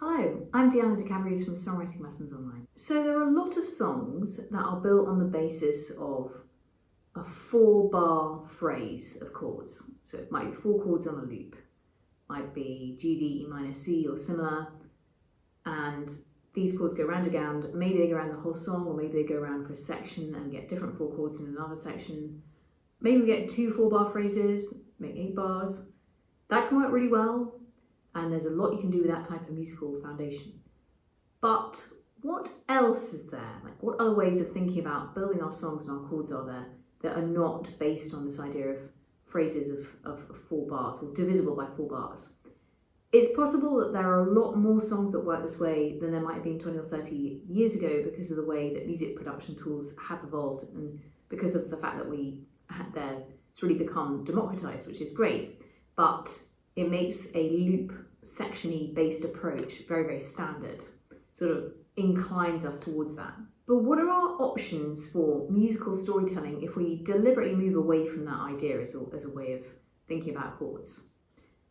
Hello, I'm Deanna DeCavries from Songwriting Lessons Online. So there are a lot of songs that are built on the basis of a 4-bar phrase of chords. So it might be 4 chords on a loop. Might be G, D, E minor, C or similar. And these chords go round and round. Maybe they go around the whole song, or maybe they go around for a section and get different 4 chords in another section. Maybe we get 2 4-bar phrases, make 8 bars. That can work really well. And there's a lot you can do with that type of musical foundation. But what else is there? Like, what other ways of thinking about building our songs and our chords are there that are not based on this idea of phrases of 4 bars or divisible by 4 bars? It's possible that there are a lot more songs that work this way than there might have been 20 or 30 years ago because of the way that music production tools have evolved and because of the fact that it's really become democratized, which is great. But it makes a loop section-y based approach very, very standard, sort of inclines us towards that. But what are our options for musical storytelling if we deliberately move away from that idea as a way of thinking about chords?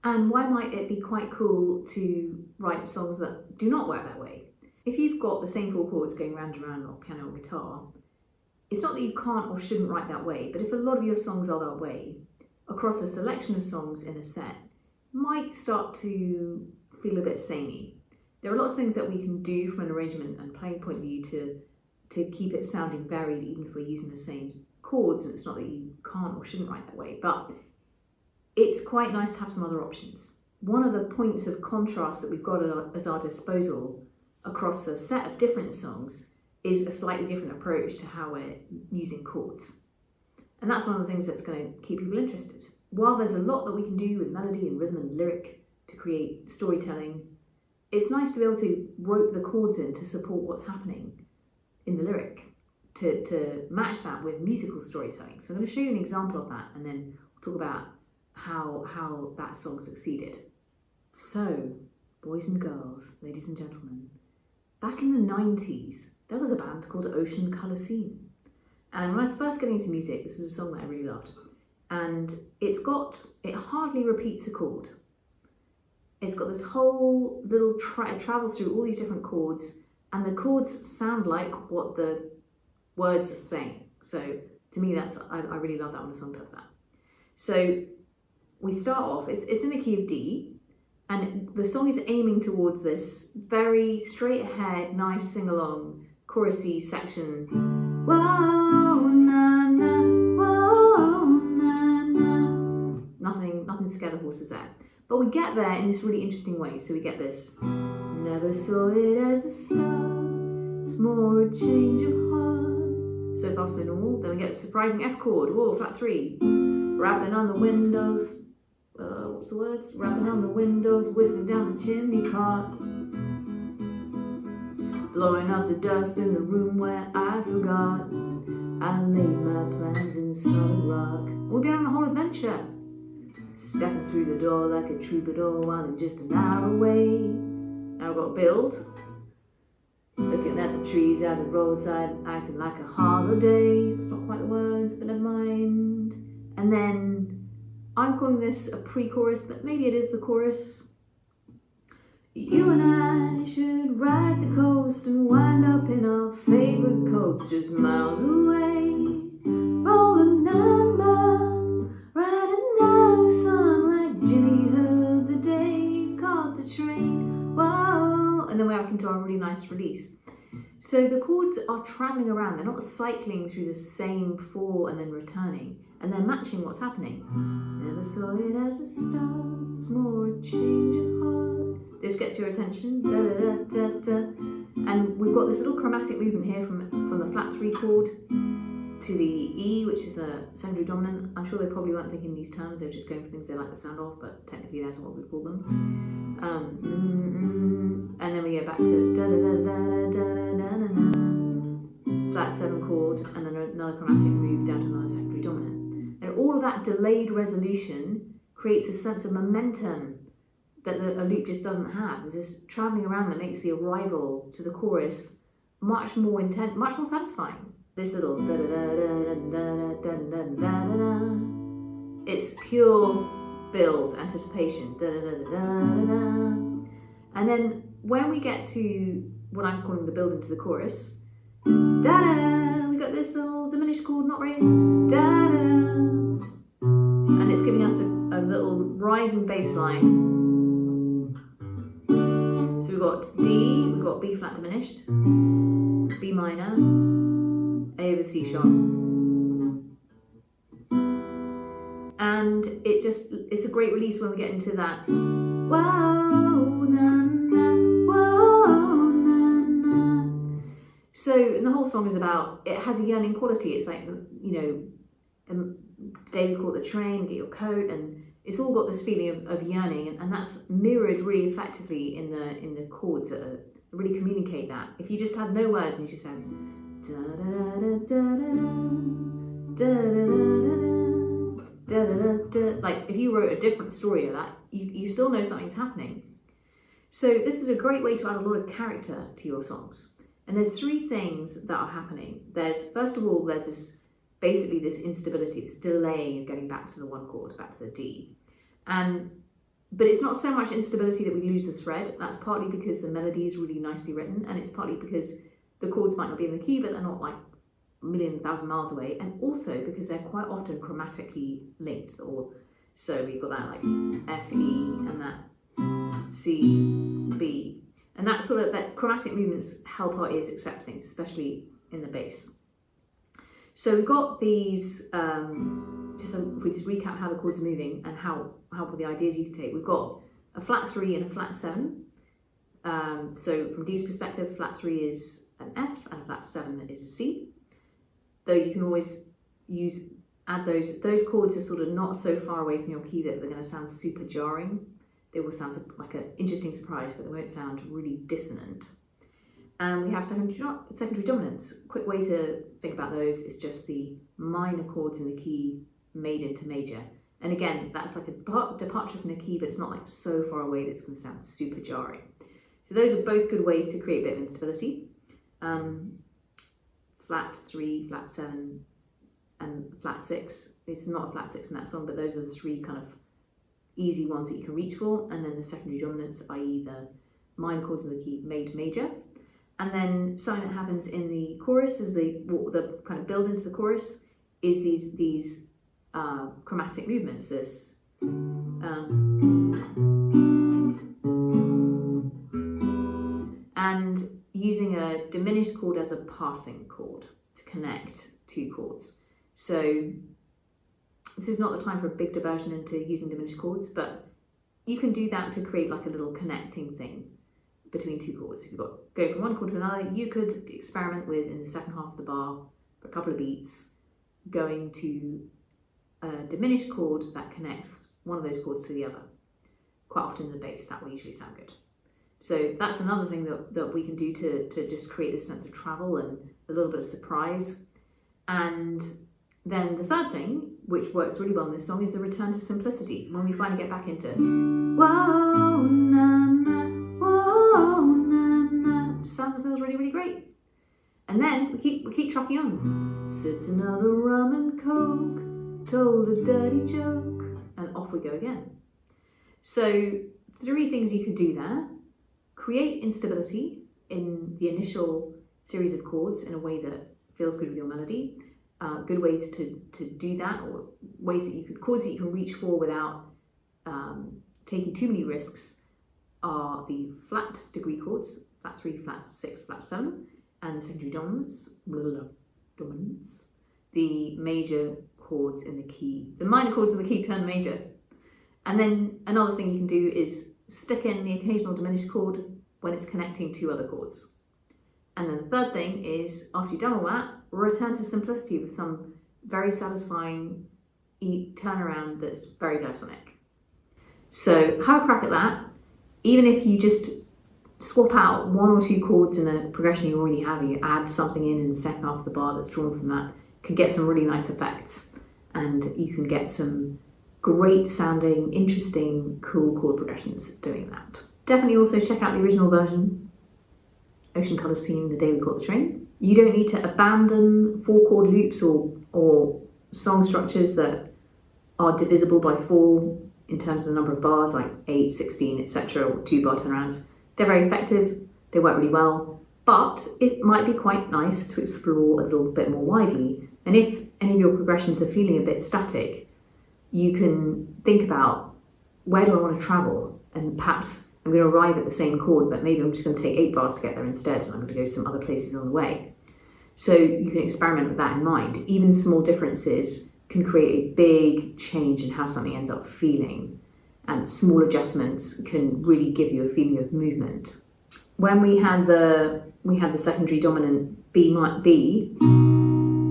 And why might it be quite cool to write songs that do not work that way? If you've got the same 4 chords going round and round on piano or guitar, it's not that you can't or shouldn't write that way, but if a lot of your songs are that way, across a selection of songs in a set, might start to feel a bit samey. There are lots of things that we can do from an arrangement and playing point of view to keep it sounding varied, even if we're using the same chords, and it's not that you can't or shouldn't write that way, but it's quite nice to have some other options. One of the points of contrast that we've got at our disposal across a set of different songs is a slightly different approach to how we're using chords. And that's one of the things that's going to keep people interested. While there's a lot that we can do with melody and rhythm and lyric to create storytelling, it's nice to be able to rope the chords in to support what's happening in the lyric, to match that with musical storytelling. So I'm going to show you an example of that and then we'll talk about how that song succeeded. So, boys and girls, ladies and gentlemen, back in the 90s, there was a band called Ocean Colour Scene. And when I was first getting into music, this is a song that I really loved. And it hardly repeats a chord. It's got this whole little it travels through all these different chords, and the chords sound like what the words are saying. So to me, I really love that when a song does that. So we start off, it's in the key of D, and the song is aiming towards this very straight ahead, nice sing-along, chorusy section. Whoa, na, na, whoa, na, na. Nothing to scare the horses there. But we get there in this really interesting way. So we get this. Never saw it as a star. It's more a change of heart. So far so normal. Then we get the surprising F chord. Whoa, flat 3. Rapping on the windows. What's the words? Rapping on the windows, whistling down the chimney pot. Blowing up the dust in the room where I forgot I laid my plans in solid rock. We'll get on a whole adventure. Stepping through the door like a troubadour while I'm just an hour away. Now I've got to build. Looking at the trees out the roadside, acting like a holiday. That's not quite the words, but never mind. And then I'm calling this a pre-chorus, but maybe it is the chorus. You and I should ride the coast and wind up in our favorite coats just miles away. Roll a number, ride another song like Jimmy heard the day he caught the train. Whoa! And then we're up into our really nice release. So the chords are travelling around, they're not cycling through the same 4 and then returning, and they're matching what's happening. Never saw it as a star, it's more a change of heart. This gets your attention, da da da da da. And we've got this little chromatic movement here from the flat 3 chord to the E, which is a secondary dominant. I'm sure they probably weren't thinking these terms, they were just going for things they like the sound of, but technically that's what we call them. And then we go back to da da da da da da da da. Flat 7 chord, and then another chromatic move down to another secondary dominant. And all of that delayed resolution creates a sense of momentum that a loop just doesn't have. There's this travelling around that makes the arrival to the chorus much more intense, much more satisfying. This little da da da da da da da da da da. It's pure build, anticipation, da da da da da da. And then when we get to what I'm calling the build into the chorus, da-da, we got this little diminished chord, not very, da-da, and it's giving us a little rising bass line. So we've got D, we've got B flat diminished, B minor, A over C sharp. And it's a great release when we get into that whoa, na, na, whoa, na, na. So, and the whole song is about, it has a yearning quality. It's like, you know, today we call it the train, get your coat, and it's all got this feeling of yearning, and that's mirrored really effectively in the chords that really communicate that. If you just had no words and you just said da da da da da da da da da, like if you wrote a different story of that, you still know something's happening. So this is a great way to add a lot of character to your songs. And there's three things that are happening. First of all, there's this instability, this delaying of getting back to the one chord, back to the D. But it's not so much instability that we lose the thread. That's partly because the melody is really nicely written, and it's partly because the chords might not be in the key, but they're not like a million, thousand miles away, and also because they're quite often chromatically linked. So we've got that like F, E, and that C, B. And that chromatic movements help our ears accept things, especially in the bass. So we've got these, if we just recap how the chords are moving and how the ideas you can take. We've got a flat 3 and a flat 7. So from D's perspective, flat 3 is an F and a flat 7 is a C. Though you can always add those chords are sort of not so far away from your key that they're going to sound super jarring. They will sound like an interesting surprise, but they won't sound really dissonant. And we have secondary dominants. Quick way to think about those is just the minor chords in the key made into major. And again, that's like a departure from the key, but it's not like so far away that it's going to sound super jarring. So those are both good ways to create a bit of instability. Flat 3, flat 7, and flat 6. It's not a flat 6 in that song, but those are the three kind of easy ones that you can reach for. And then the secondary dominants, i.e. the minor chords in the key made major. And then something that happens in the chorus is the kind of build into the chorus is these chromatic movements. This and using a diminished chord as a passing chord to connect two chords. So this is not the time for a big diversion into using diminished chords, but you can do that to create like a little connecting thing between two chords. If you've got going from one chord to another, you could experiment with, in the second half of the bar, for a couple of beats, going to a diminished chord that connects one of those chords to the other. Quite often in the bass, that will usually sound good. So that's another thing that we can do to just create this sense of travel and a little bit of surprise. And then the third thing, which works really well in this song, is the return to simplicity. When we finally get back into whoa, na, na, whoa, na, na, sounds and feels really, really great. And then we keep trucking on. Sipped another rum and coke, told a dirty joke, and off we go again. So 3 things you can do there. Create instability in the initial series of chords in a way that feels good with your melody. Good ways to do that, or chords that you can reach for without taking too many risks, are the flat degree chords, flat 3, flat 6, flat 7, and the secondary dominants, the major chords in the key, the minor chords in the key turn major. And then another thing you can do is stick in the occasional diminished chord when it's connecting 2 other chords. And then the third thing is, after you've done all that, return to simplicity with some very satisfying turnaround that's very diatonic. So have a crack at that. Even if you just swap out 1 or 2 chords in a progression you already have, and you add something in the second half of the bar that's drawn from that, can get some really nice effects, and you can get some great sounding, interesting, cool chord progressions doing that. Definitely also check out the original version, Ocean Colour Scene, The Day We Caught the Train. You don't need to abandon 4-chord loops or song structures that are divisible by 4 in terms of the number of bars, like 8, 16, etc., or 2-bar turnarounds. They're very effective, they work really well, but it might be quite nice to explore a little bit more widely. And if any of your progressions are feeling a bit static, you can think about, where do I want to travel? And perhaps I'm going to arrive at the same chord, but maybe I'm just going to take 8 bars to get there instead, and I'm going to go some other places on the way. So you can experiment with that in mind. Even small differences can create a big change in how something ends up feeling, and small adjustments can really give you a feeling of movement. When we had the secondary dominant B,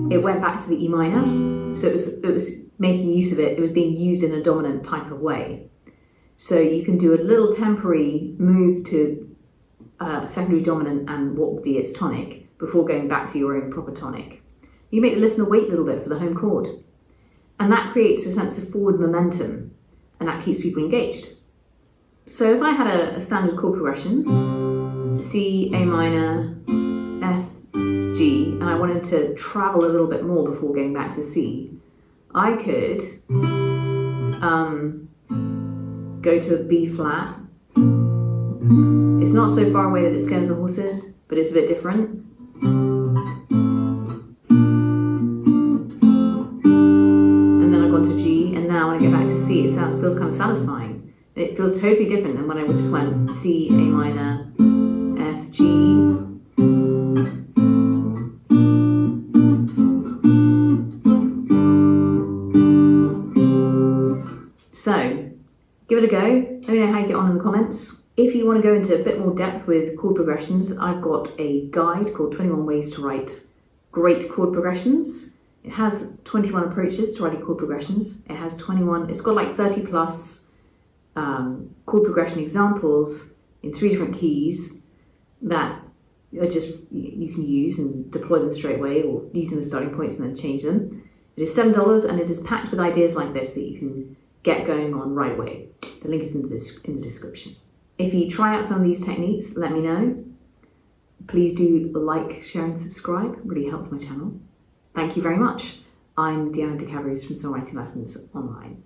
it went back to the E minor, so it was making use of it. It was being used in a dominant type of way. So you can do a little temporary move to secondary dominant and what would be its tonic before going back to your own proper tonic. You make the listener wait a little bit for the home chord, and that creates a sense of forward momentum, and that keeps people engaged. So if I had a standard chord progression, C, A minor, F, G, and I wanted to travel a little bit more before going back to C, I could go to B flat. It's not so far away that it scares the horses, but it's a bit different. And then I've gone to G, and now when I get back to C, it feels kind of satisfying. It feels totally different than when I just went C, A minor, F, G. So, give it a go. Let me know how you get on in the comments. If you want to go into a bit more depth with chord progressions, I've got a guide called 21 Ways to Write Great Chord Progressions. It has 21 approaches to writing chord progressions. It's got like 30 plus chord progression examples in 3 different keys that are just, you can use and deploy them straight away, or using the starting points and then change them. It is $7, and it is packed with ideas like this that you can get going on right away. The link is in the description. If you try out some of these techniques, let me know. Please do like, share and subscribe. It really helps my channel. Thank you very much. I'm Deanna DeCavries from Songwriting Lessons Online.